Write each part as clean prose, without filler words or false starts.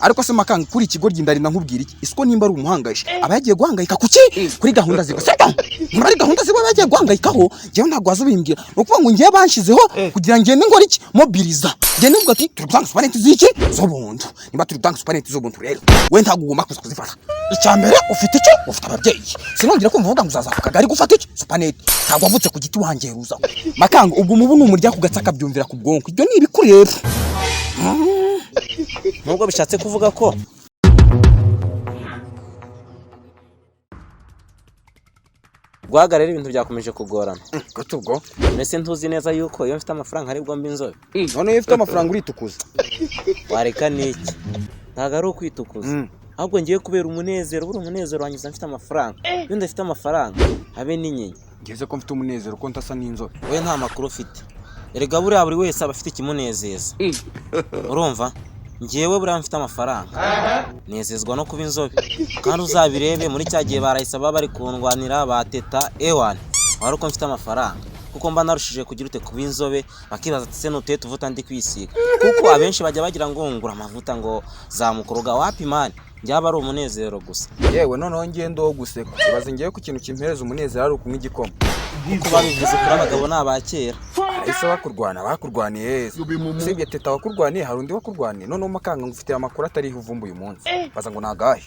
ariko se makanga kuri ikigo ry'indarinda nkubwira iki isiko nimba ari umuhangaje abagiye guhangayika kuki kuri gahunda zigoseka nimba ari gahunda ziba bagiye guhangayikaho jewe ntabwo wazubimbwira no kuvuga ngo ngiye banshizeho kugira ngende ngora iki mobiliza ngende mvuga ati turi gutanga supaneti ziki z'ubuntu nimba turi gutanga supaneti z'ubuntu rero we ntabwo ugomba kuzifata icyambere ufite iki ufite ababyeyi sinongera kumva uvuga ngo uzaza ku kagari gufata iki supaneti ntabwo wavutse ku giti wangeruza makanga ubwo mubu numurya ku gataka byumvira ku bwonko ibyo ni ibikureba nubwo bishatse kuvuga ko guhagarara ibintu byakomeje kugorana gatubwo mbese ntuzi neza yuko iyo mfite amafaranga ari bwombe inzobe none iyo ufite amafaranga uritukuza wareka niki ntago ari ukwitukuza ahubwo ngiye kubera umunezero buri umunezero wangiza mfite amafaranga iyo ndafite amafaranga habe n'inyenye ngeze ko mfite umunezero ko ntasa n'inzobe we nta makuru ufite erega buriya buri wese aba afite ikimunezeza urumva ngewe buriya mfite amafaranga nezezwa no kuba inzobe kandi uzabirebe muri cya gihe barahise baba bari kundwanira bateta ewani wari uko mfite amafaranga kuko mba narushije kugira ute kuba inzobe bakibaza ati se nuteye tuvuta ndi kwisiga kuko abenshi bajya bagira ngo ngura amavuta ngo zamukoroga wapi mani byaba ari umunezero gusa yewe noneho ngendo wo guseka ibaze ngiye ku kintu kimpereza umunezero ari ukunywa igikoma kuko babivuze kuri abagabo n'abakera ese bakurwaniye usibye teta wakurwaniye hari undi wakurwaniye noneho makanga ngufitiye amakuru atariho uvumba uyu munsi baza ngo nagahe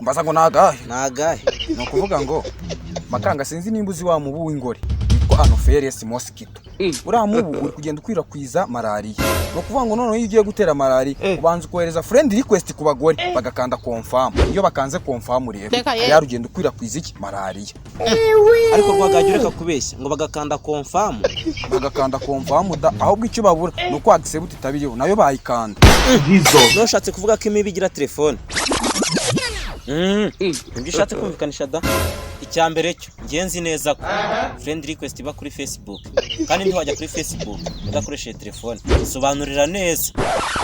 mbaza ngo nagahe ni ukuvuga ngo makanga sinzi nimba uzi wa mubu w'ingore witwa Anopheles mosquito uriya mubu uri kugenda ukwirakwiza malariya ni ukuvuga ngo noneho iyo ugiye gutera malariya ubanza ukohereza friend request ku bagore bagakanda confirm iyo bakanze confirm rero yari ugenda ukwirakwiza iki malariya ariko rwagajya ureka kubeshya ngo bagakanda confirm da ahubwo icyo babura ni uko accept itabiriho nayo bayikanda no ushatse kuvuga ko imibi igira telefone ibyo ushatse kumvikanisha da icyambere cyo ngenzi neza ko friend request iba kuri Facebook kandi ntiwajya kuri Facebook udakoresheje telefone sobanurira neza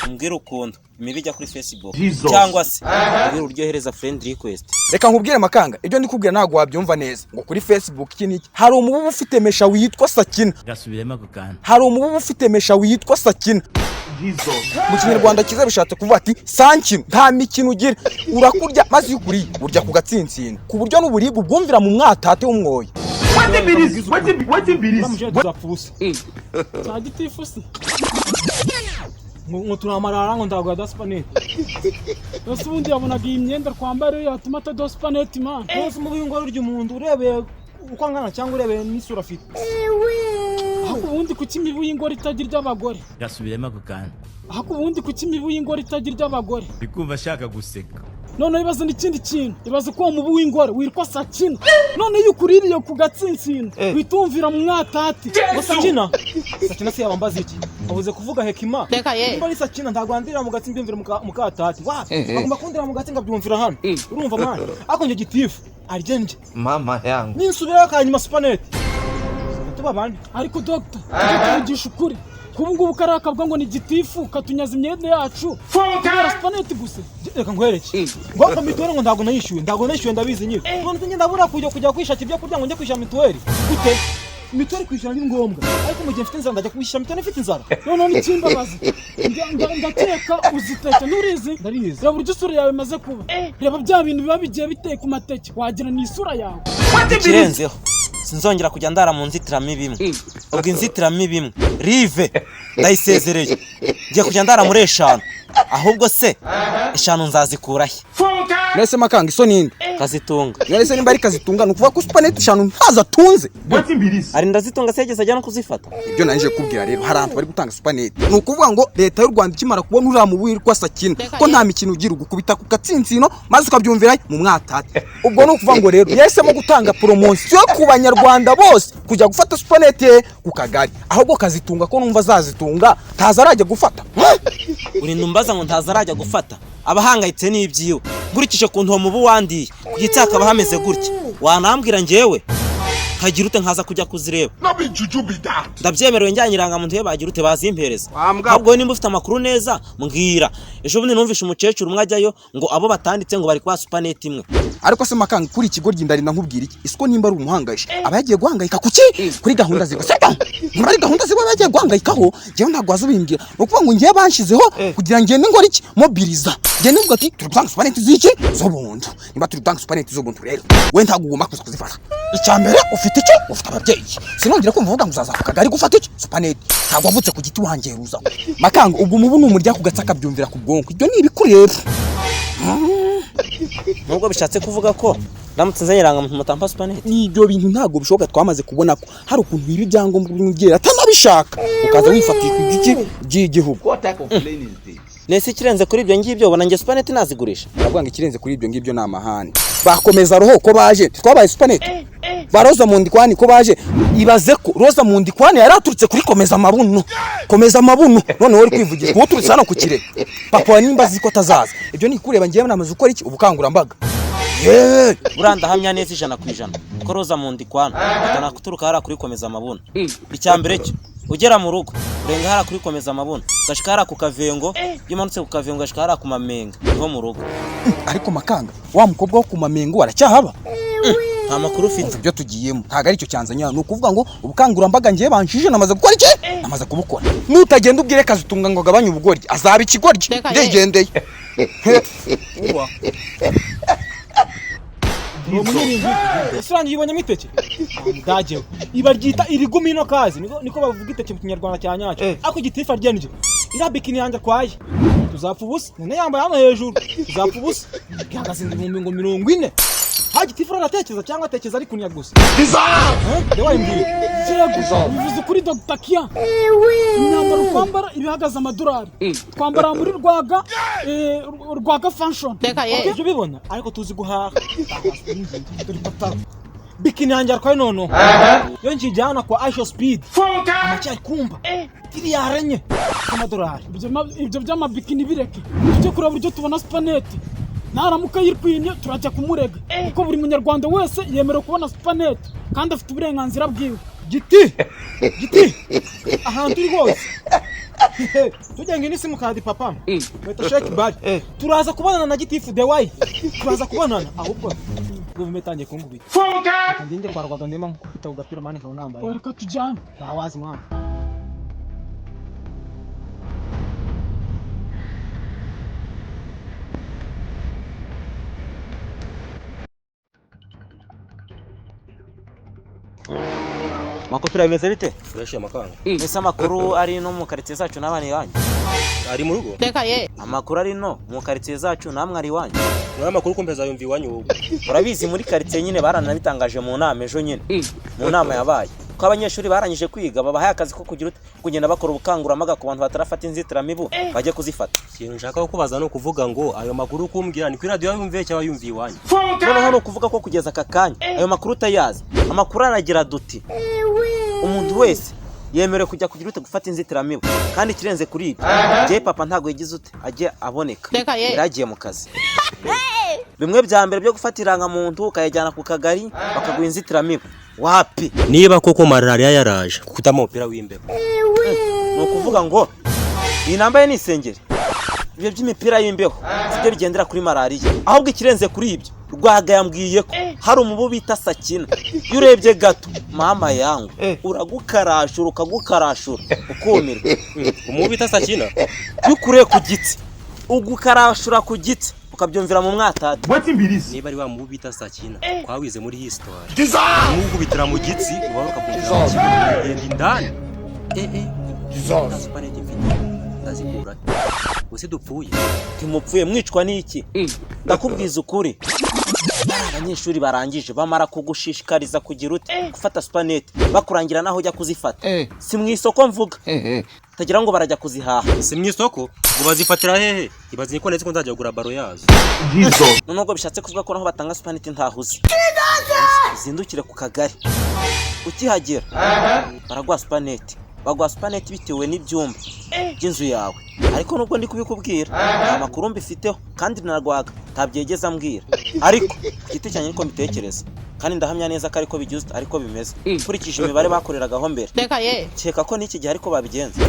umbwira ukuntu imibi ijya kuri Facebook cyangwa se umbwira uryohereza friend request reka nkubwire makanga ibyo ndikubwira ntago wabyumva neza ngo kuri Facebook kiniki hari umubu ufite mesha witwa Sakina gasubiremo gukanda hari umubu ufite mesha witwa Sakina mu kinyarwanda kiza bishatse kuvuga ati sankino nta mikino ugira urakurya maze iyo ukuriye urya ku gatsinsino ku buryo n'uburibwe ubwumvira mu mwatate w'umwoyo ngo turamarara ngo ndago da supanete ese ubundi yabonaga iyi myenda twambara yatuma ta supanete man ese mu bingoro ry'umuntu urebeye uko angana cyangwa urebeye n'isura afite ahubwo ubundi kuki imibu y'ingoro itagira iry'abagore gasubiremo gukanda ahubwo ubundi kuki imibu y'ingoro itagira iry'abagore bikumva ashaka guseka none ibaze n'ikindi kintu ibaze ko umubu w'ingore witwa Sakina none iyo ukuririye ku gatsinsino witumvira mu mwatati ngo Sakina si yabambaza iki avuze kuvuga hekima niba ari Sakina ntagwandira mu gatsi mbyumvira mu katati agomba kundira mu gatsi ngabyumvira hano urumva mwana ako nje gitifu aryenje mama yangu ninsubira kanyuma supanete tubabandi ariko doctor tugisha ukuri kubu ngubu karakabwa ngo ni gitifu katunyaza imyenda yacu kubera supanete gusa reka nkwereke ngo mituweli ngo ntago nayishyuye ndabizi nyine none njye ndabura kujya kwishaka ibyo kurya ngo njye kwishyura mituweli gute mituweli kwishyura ni ngombwa ariko mu gihe mfite inzara ndajya kwishyura mituweli mfite inzara none n'ikimbabaza ndakeka uziteke nturizi ndarizi reba uburyo isura yawe imaze kuba reba bya bintu biba bigiye biteye ku mateke wagira ni isura yawe ikirenzeho sinzongera kujya ndara mu nzitiramibu imwe ubwo inzitiramibu imwe rive ndayisezereye ngiye kujya ndara muri 5 ahubwo se 5 nzazikurahe nese makanga iso ninde kazitunga nese nimba ari kazitunga nukuvuga ko supanete 5 ntazatunze ari ndazitunga segeze ajya no kuzifata ibyo nanije kubwira rero hari abantu bari gutanga supanete nukuvuga ngo leta y'u Rwanda ikimara kubona uriya mu wirwa Sakina ko nta mikino ugira ugukubita ku gatsinsino maze ukabyumvira mu mwatate ubwo nukuvuga ngo rero yesemo gutanga promotion ku banyarwanda bose kujya gufata supanete ku kagari ahubwo kazitunga ko numva zazitunga ntazarajya gufata uri numbaza ngo ntazarajya gufata abahangayitse n'ibyiwe gurikije ku ntomo ubu wandiye kugitse akaba hameze gutya wanambwira ngewe nkagira ute nkaza kujya kuzireba ndabyemerewe njyanye irangamuntu ye bagira ute bazimpereza ahubwo nimba ufite amakuru neza mbwira ejo bundi numvishe umukecuru umwe ajyayo ngo abo batanditse ngo bari kwa supaneti imwe ariko se makanga kuri ikigo ry'indarinda nkubwira iki isiko nimba ari umuhangayisha aba yagiye guhangayika kuki kuri gahunda ziba seba nimba ari gahunda ziba yagiye guhangayikaho jewe ntabwo wazubimbwira ukuvuga ngo ngiye banshizeho kugira ngende ngora iki mobiliza ngende mvuga ati turi gutanga supaneti ziki zo buntu nimba turi gutanga supaneti zo buntu rero we ntabwo ugomba kuza kuzifata icyambere ufite iki ufite ababyeyi sinongera kumva uvuga ngo uzaza ku kagari gufata iki supaneti ntabwo wavutse ku giti wangeruza makanga ubwo mubu numurya ku gatsaka byumvira ku bwonko ibyo ni ibikureba nubwo bishatse kuvuga ko ndamutse nzanye irangamuntu mutampa supaneti n'ibyo bintu ntabwo bishoboka twamaze kubona ko hari ukuntu biba ibyangombwa by'umubyeyi atanabishaka ukaza wifatira ku giti by'igihugu nese ikirenze kuri ibyo ngibyo ubona nge supaneti nazigurisha ndavuga ngo ikirenze kuri ibyo ngibyo ni amahane bakomeza roho ko baje twabaye supaneti ba Roza mu ndikwani ko baje ibaze ko Roza mu ndikwani yari aturutse kuri komeza amabuno none wari kwivugira ngo uturutse hano ku kire papa nimba ziko tazaza ibyo ni kureba ngiye namaze ukora iki ubukangurambaga buranda hamya neza 100% ko Roza mu ndikwani atana kuturuka hara kuri komeza amabuno icyambere cyo ugera mu rugo urenga hara kuri komeza amabuno gashika hara ku kavengo yimanutse ku kavengo gashika hara ku mamenga niho mu rugo ariko makanga wa mukobwa wo ku mamengo aracyahaba nta makuru ufite ibyo tugiyemo ntago ari cyo cyanzanya no kuvuga ngo ubukangurambaga ngiye banshije namaze gukora iki namaze kubukora nutagenda ubwire kazi utunga ngo gabanye ubugoryi azaba ikigoryi ndegendeye Usurangiye ibonye miteke ndajewe ibaryita irigumino kazi niko bavuga iteke mu kinyarwanda cya nyacyo ako gitifa ryenje irabikini yanje kwaye tuzapfa ubusa none yambaye hano hejuru tuzapfa ubusa gihagaze ibihumbi ngo 40 hagitifa aratekereza cyangwa atekereza ari kunya gusa dewa imbiri bivuze kuri Dr. Kia imyambaro twambara ibihagaze amadolari twambara muri rwaga fashion ibyo bibona ariko tuzi guhaha bikini yanjye arwaye nono yo njijana kwa Aisha Speed amacyari kumba iri yarenye amadolari ibyo by'amabikini bireke tujye kureba buryo tubona supaneti naramuka yirwinye turajya kumurega kuko buri munyarwanda wese yemerewe kubona supaneti kandi afite uburenganzira bwiwe giti ahantu uri hose tujyenge n'isimu kadi papa beta shake bad turaza kubonana na gitifu the way turaza kubonana ahubwo ngo bimetangiye kungubita ndinde kwa Rwanda ndema nkufita ugapira mani ka ngambaye reka tujyane ntawazi mwana makopira bimeze bite fresh amakanga ese amakuru ari no mu quartier zacu n'abana yanyu ari mu rugo amakuru ari no mu quartier zacu namwe ari wanyu none amakuru kumpeza yumvi wanyu wowe urabizi muri quartier nyine baranabitangaje mu nama ejo nyine mu nama yabaye ko abanyeshuri barangije kwiga babahaye akazi ko kugira kugenda bakora ubukangurambaga ku bantu batarafata inzitiramibu bajye kuzifata ikintu nshaka kubaza no kuvuga ngo ayo makuru kumbwira ni kuri radio yumviye cyangwa yumviye wanyu noneho no kuvuga ko kugeza aka kanya ayo makuru utayazi amakuru aragira duti umuntu wese yemerewe kujya kugira ute gufata inzitiramibu kandi kirenze kuri ibyo je papa ntago yagize ute ajye aboneka yaragiye mu kazi bimwe bya mbere byo gufata irangamuntu ukayajyana ku kagari bakaguha inzitiramibu wapi niba koko malaria yaraje kutama umupira w'imbeho no kuvuga ngo iyi nambaye ni isengeri ibyo by'imipira y'imbeho sibyo bigendera kuri malaria ahubwo ikirenze kuri ibyo Rwaga yambwiye ko hari umubu bita Sakina iyo urebye gato mama yangu uragukarashura ukagukarashura ukumirwa umubu bita Sakina yukure ku giti ugukarashura ku giti ukabyumvira mu mwatati niba ari wa mubu bita Sakina kwawize muri history umubu bitira mu gitsi ubaruka kumvira yenda indani ndazikura use dupfuye timupfuye mwicwa n'iki ndakubwiza ukuri abanyeshuri barangije bamara kugushishikariza kugira ute gufata supaneti bakurangira naho ujya kuzifata si mu isoko mvuga tagira ngo barajya kuzihaha si mu isoko ngo bazifatira hehe ibazi ko netse ko nzajya kugura baro yazo nubwo bishatse kuvuga ko naho batanga supaneti ntahuze zindukire ku kagari ukihagera baragwa supaneti bagwa supaneti bitewe n'ibyumba by'inzu yawe ariko nubwo ndi kubikubwira nta makuru mbifiteho kandi narwaga ntabyegeza mbwira ariko giti cyane niko mbitekereza kandi ndahamya neza ko ariko bigize ariko bimeze kurikije imibare bakoreragaho mbere keka ko n'iki gihe ariko babigenza.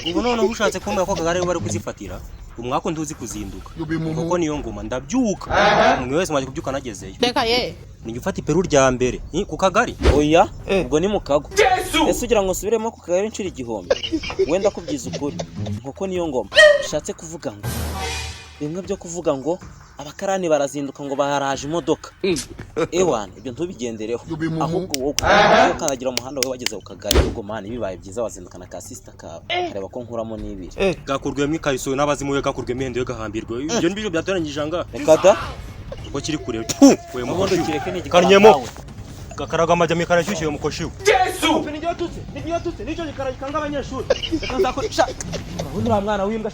Ubu noneho ushatse kumbwira ko Kagare bari kuzifatira umwako ntuzi kuzinduka kuko niyo ngoma ndabyuka umwe wese maze kubyuka nagezeyo ninjye ufata iperu rya mbere ku Kagari. Oya ubwo ni mu kago. Ese ugira ngo subiremo ku Kagari inshuro igihumbi wenda kubyiza ukuri nk'uko niyo ngoma ushatse kuvuga ngo bimwe byo kuvuga ngo abakarani barazinduka ngo baharaje imodoka ewana ibyo ntubigendereho ahubwo wowe ukanagira umuhanda we wageze ku Kagari ubwo mani bibaye byiza wazindukana ka sister kawe areba ko nkuramo n'ibiri gakurwemo ikariso n'abazimu we gakurwemo ihende gahambirwe ibyo nibyo byatoranyije anga reka da uko kiri kure we muhondo kireke ni karnyemo gakaraga amajyami karashyushye mu koshiwe nibyo tutse nicyo gikaragikanga abanyeshuri reka nzakoresha ubundi ura mwana w'imbwa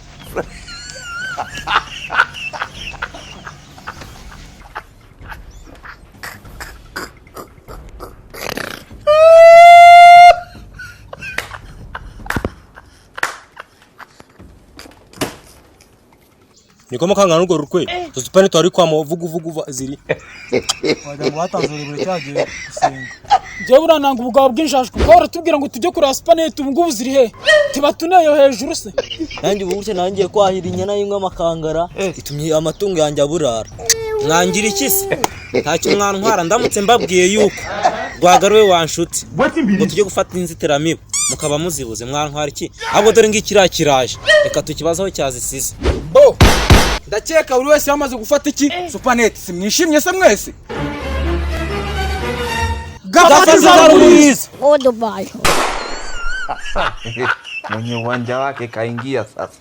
niko mukanga n'urwo rukwe tuzipane twari kwa vugu ziri wajya ngo batanzure buri cyagiye gusenga njye burananga ubugabo bw'injajwe ubwo baratubwira ngo tujye kureba supanete ubu ngubu ziri he tibatuneyo hejuru se nanjye ubu gutya nangiye kwahira inyana y'inka amakangara itumye amatungo yanjye aburara mwangira iki se ntacyo mwantwara ndamutse mbabwiye yuko rwagaruwe wanshutse ngo tujye gufata inzitiramibu mukaba muzibuze mwantwara iki ahubwo dore ngikiriya kiraje reka tukibazaho cyazisize bo ndakeka buri wese yamaze gufata iki supanete simwishimye se mwese gafata Ruiz Odo bayo. Mwenye uwanja wake kaingia sasa.